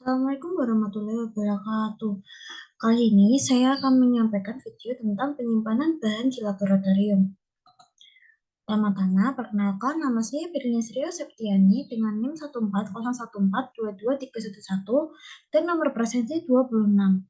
Assalamualaikum warahmatullahi wabarakatuh. Kali ini saya akan menyampaikan video tentang penyimpanan bahan di laboratorium. Pertama-tama, perkenalkan nama saya Firly Srio Septiani dengan NIM 14014222311 dan nomor presensi 26.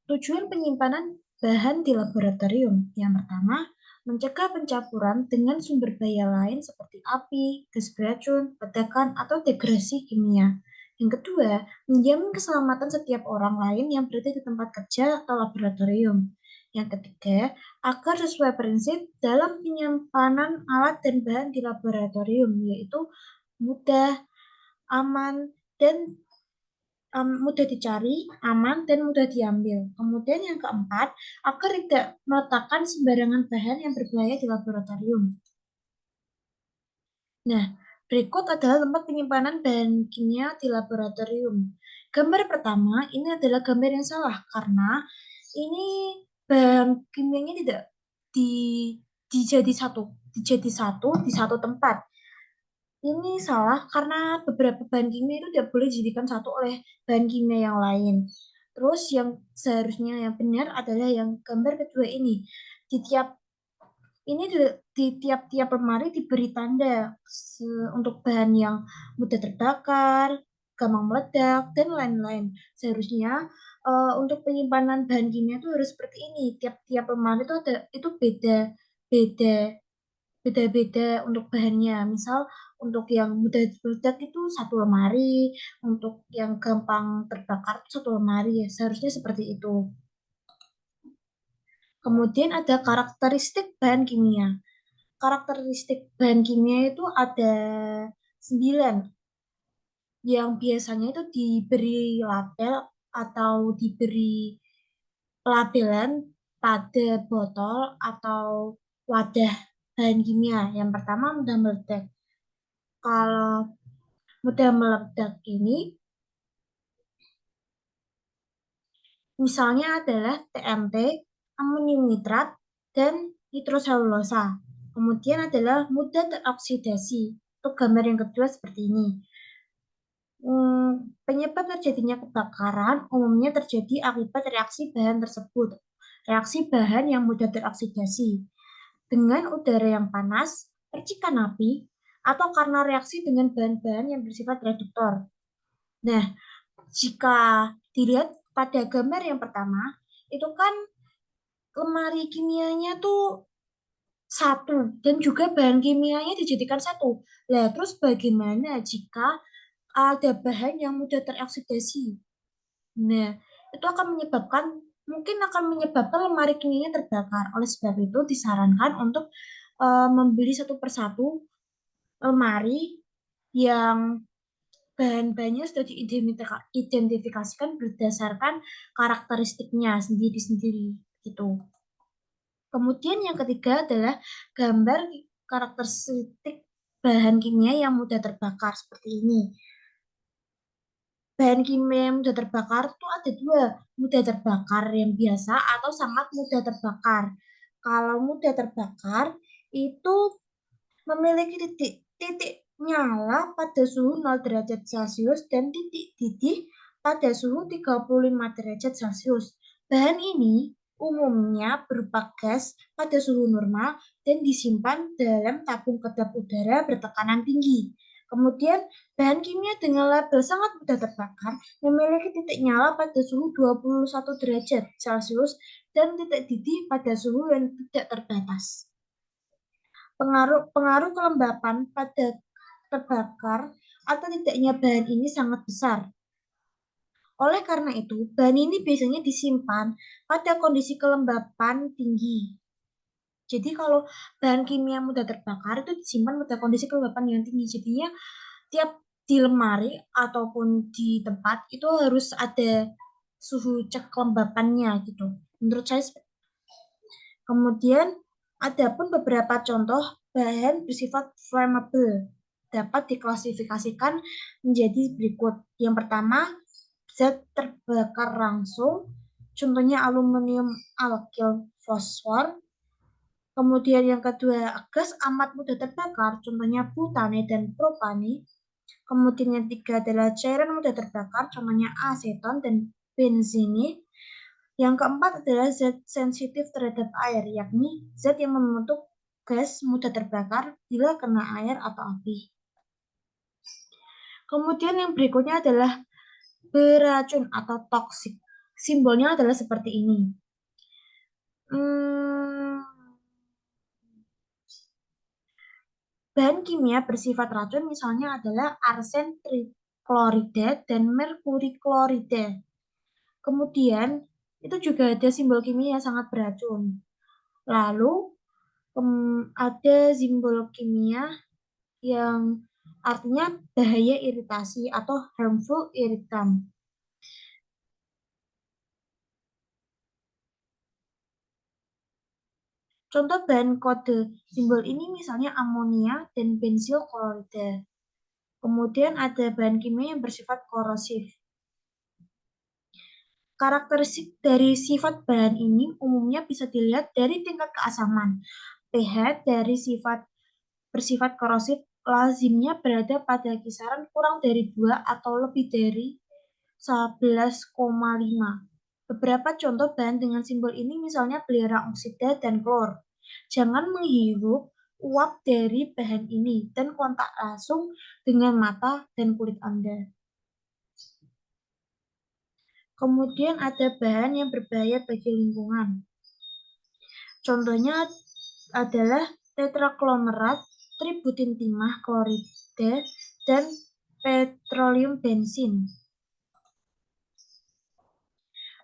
Tujuan penyimpanan bahan di laboratorium. Yang pertama, mencegah pencampuran dengan sumber bahaya lain seperti api, gas beracun, ledakan, atau degradasi kimia. Yang kedua, menjamin keselamatan setiap orang lain yang berada di tempat kerja atau laboratorium. Yang ketiga, agar sesuai prinsip dalam penyimpanan alat dan bahan di laboratorium, yaitu mudah, aman, dan mudah dicari, aman, dan mudah diambil. Kemudian yang keempat, agar tidak meletakkan sembarangan bahan yang berbahaya di laboratorium. Nah, berikut adalah tempat penyimpanan bahan kimia di laboratorium. Gambar pertama, ini adalah gambar yang salah karena ini bahan kimianya tidak di dijadi satu di satu tempat. Ini salah karena beberapa bahan kimia itu tidak boleh dijadikan satu oleh bahan kimia yang lain. Terus yang seharusnya yang benar adalah yang gambar kedua ini. Di tiap ini di tiap-tiap lemari diberi tanda untuk bahan yang mudah terbakar, gampang meledak, dan lain-lain. Seharusnya untuk penyimpanan bahan kimia itu harus seperti ini. Tiap-tiap lemari itu beda beda-beda untuk bahannya. Misal untuk yang mudah meledak itu satu lemari, untuk yang gampang terbakar itu satu lemari ya. Seharusnya seperti itu. Kemudian ada karakteristik bahan kimia. Karakteristik bahan kimia itu ada 9 yang biasanya itu diberi label atau diberi pelabelan pada botol atau wadah bahan kimia. Yang pertama mudah meledak. Kalau mudah meledak ini misalnya adalah TMT, amonium nitrat, dan nitroselulosa. Kemudian adalah mudah teroksidasi. Untuk gambar yang kedua seperti ini. Penyebab terjadinya kebakaran umumnya terjadi akibat reaksi bahan tersebut. Reaksi bahan yang mudah teroksidasi dengan udara yang panas, percikan api, atau karena reaksi dengan bahan-bahan yang bersifat reduktor. Nah, jika dilihat pada gambar yang pertama, itu kan lemari kimianya tuh satu dan juga bahan kimianya dijadikan satu. Nah, terus bagaimana jika ada bahan yang mudah teroksidasi? Nah, itu mungkin akan menyebabkan lemari kimianya terbakar. Oleh sebab itu disarankan untuk membeli satu persatu lemari yang bahan-bahannya sudah diidentifikasikan berdasarkan karakteristiknya sendiri-sendiri gitu. Kemudian yang ketiga adalah gambar karakteristik bahan kimia yang mudah terbakar seperti ini. Bahan kimia yang mudah terbakar itu ada dua, mudah terbakar yang biasa atau sangat mudah terbakar. Kalau mudah terbakar itu memiliki titik nyala pada suhu 0 derajat Celcius dan titik didih pada suhu 35 derajat Celcius. Bahan ini umumnya berupa gas pada suhu normal dan disimpan dalam tabung kedap udara bertekanan tinggi. Kemudian, bahan kimia dengan label sangat mudah terbakar memiliki titik nyala pada suhu 21 derajat Celcius dan titik didih pada suhu yang tidak terbatas. Pengaruh kelembapan pada terbakar atau tidaknya bahan ini sangat besar. Oleh karena itu, bahan ini biasanya disimpan pada kondisi kelembapan tinggi. Jadi kalau bahan kimia mudah terbakar itu disimpan pada kondisi kelembapan yang tinggi. Jadinya tiap di lemari ataupun di tempat itu harus ada suhu cek kelembapannya gitu. Menurut saya kemudian ada pun beberapa contoh bahan bersifat flammable dapat diklasifikasikan menjadi berikut. Yang pertama, zat terbakar langsung, contohnya aluminium alkyl fosfor. Kemudian yang kedua, gas amat mudah terbakar, contohnya butane dan propane. Kemudian yang ketiga adalah cairan mudah terbakar, contohnya aseton dan benzene. Yang keempat adalah zat sensitif terhadap air, yakni zat yang membentuk gas mudah terbakar bila kena air atau api. Kemudian yang berikutnya adalah beracun atau toksik. Simbolnya adalah seperti ini. Bahan kimia bersifat racun misalnya adalah arsen triklorida dan merkuri klorida. Kemudian itu juga ada simbol kimia yang sangat beracun. Lalu ada simbol kimia yang artinya bahaya iritasi atau harmful irritant. Contoh bahan kode simbol ini misalnya amonia dan bensil klorida. Kemudian ada bahan kimia yang bersifat korosif. Karakteristik dari sifat bahan ini umumnya bisa dilihat dari tingkat keasaman. pH dari sifat bersifat korosif lazimnya berada pada kisaran kurang dari 2 atau lebih dari 11,5. Beberapa contoh bahan dengan simbol ini misalnya belerang oksida dan klor. Jangan menghirup uap dari bahan ini dan kontak langsung dengan mata dan kulit Anda. Kemudian ada bahan yang berbahaya bagi lingkungan. Contohnya adalah tetraklomerat, tributin timah klorida, dan petroleum bensin.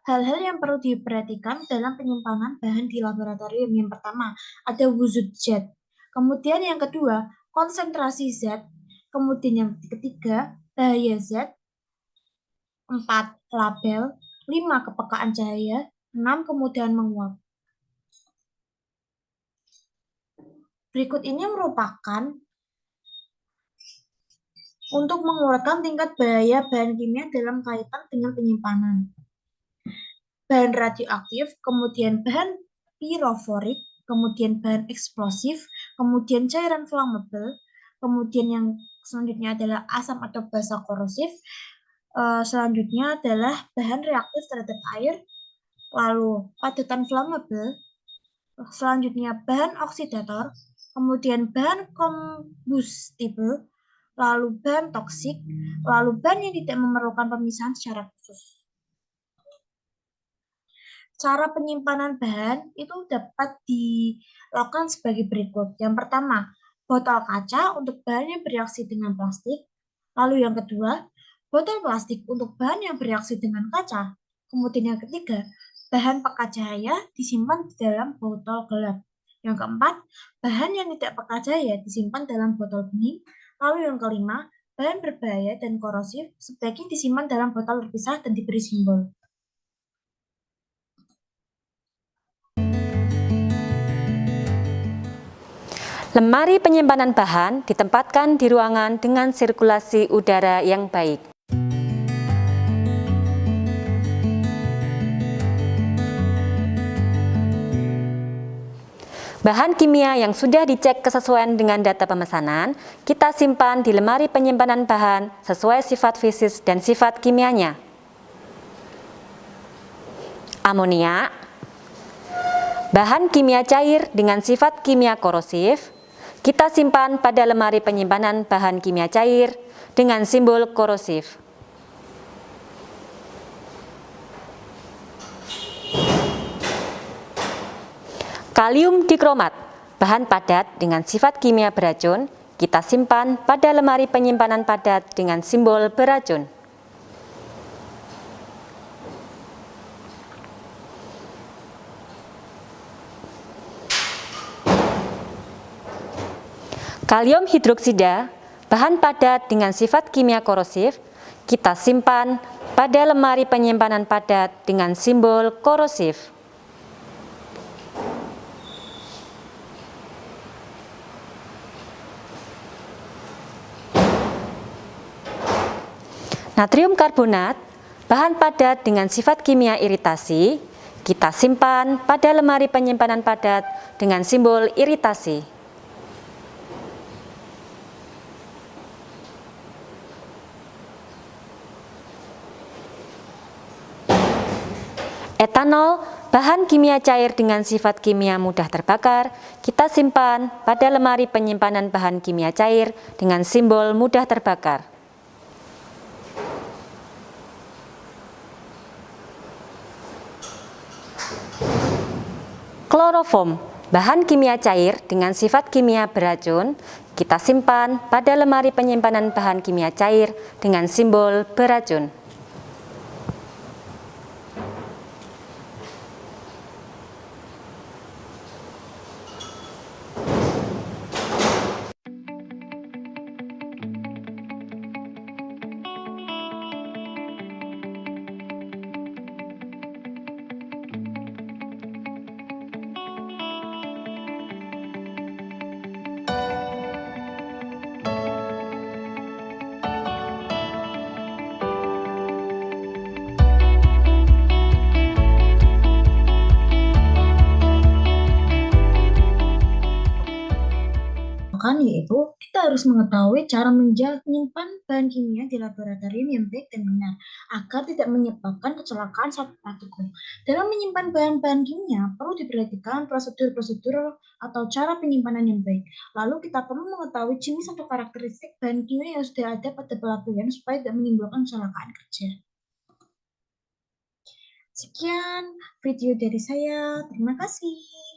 Hal-hal yang perlu diperhatikan dalam penyimpanan bahan di laboratorium. Yang pertama, ada wujud zat. Kemudian yang kedua, konsentrasi zat. Kemudian yang ketiga, bahaya zat. 4, label. 5, kepekaan cahaya. 6, kemudahan menguap. Berikut ini merupakan untuk mengurangi tingkat bahaya bahan kimia dalam kaitan dengan penyimpanan. Bahan radioaktif, kemudian bahan piroforik, kemudian bahan eksplosif, kemudian cairan flammable, kemudian yang selanjutnya adalah asam atau basa korosif, selanjutnya adalah bahan reaktif terhadap air, lalu padatan flammable, selanjutnya bahan oksidator, kemudian bahan kombustible, lalu bahan toksik, lalu bahan yang tidak memerlukan pemisahan secara khusus. Cara penyimpanan bahan itu dapat dilakukan sebagai berikut. Yang pertama, botol kaca untuk bahan yang bereaksi dengan plastik. Lalu yang kedua, botol plastik untuk bahan yang bereaksi dengan kaca. Kemudian yang ketiga, bahan pekat cahaya disimpan di dalam botol gelap. Yang keempat, bahan yang tidak pekat cahaya disimpan dalam botol bening. Lalu yang kelima, bahan berbahaya dan korosif sebaiknya disimpan dalam botol terpisah dan diberi simbol. Lemari penyimpanan bahan ditempatkan di ruangan dengan sirkulasi udara yang baik. Bahan kimia yang sudah dicek kesesuaian dengan data pemesanan, kita simpan di lemari penyimpanan bahan sesuai sifat fisik dan sifat kimianya. Amonia, bahan kimia cair dengan sifat kimia korosif, kita simpan pada lemari penyimpanan bahan kimia cair dengan simbol korosif. Kalium dikromat, bahan padat dengan sifat kimia beracun, kita simpan pada lemari penyimpanan padat dengan simbol beracun. Kalium hidroksida, bahan padat dengan sifat kimia korosif, kita simpan pada lemari penyimpanan padat dengan simbol korosif. Natrium karbonat, bahan padat dengan sifat kimia iritasi, kita simpan pada lemari penyimpanan padat dengan simbol iritasi. Etanol, bahan kimia cair dengan sifat kimia mudah terbakar, kita simpan pada lemari penyimpanan bahan kimia cair dengan simbol mudah terbakar. Kloroform, bahan kimia cair dengan sifat kimia beracun, kita simpan pada lemari penyimpanan bahan kimia cair dengan simbol beracun. Yaitu kita harus mengetahui cara menyimpan bahan kimia di laboratorium yang baik dan benar agar tidak menyebabkan kecelakaan saat praktikum. Dalam menyimpan bahan-bahan kimia perlu diperhatikan prosedur-prosedur atau cara penyimpanan yang baik. Lalu kita perlu mengetahui jenis atau karakteristik bahan kimia yang sudah ada pada pelabuhan supaya tidak menimbulkan kecelakaan kerja. Sekian video dari saya. Terima kasih.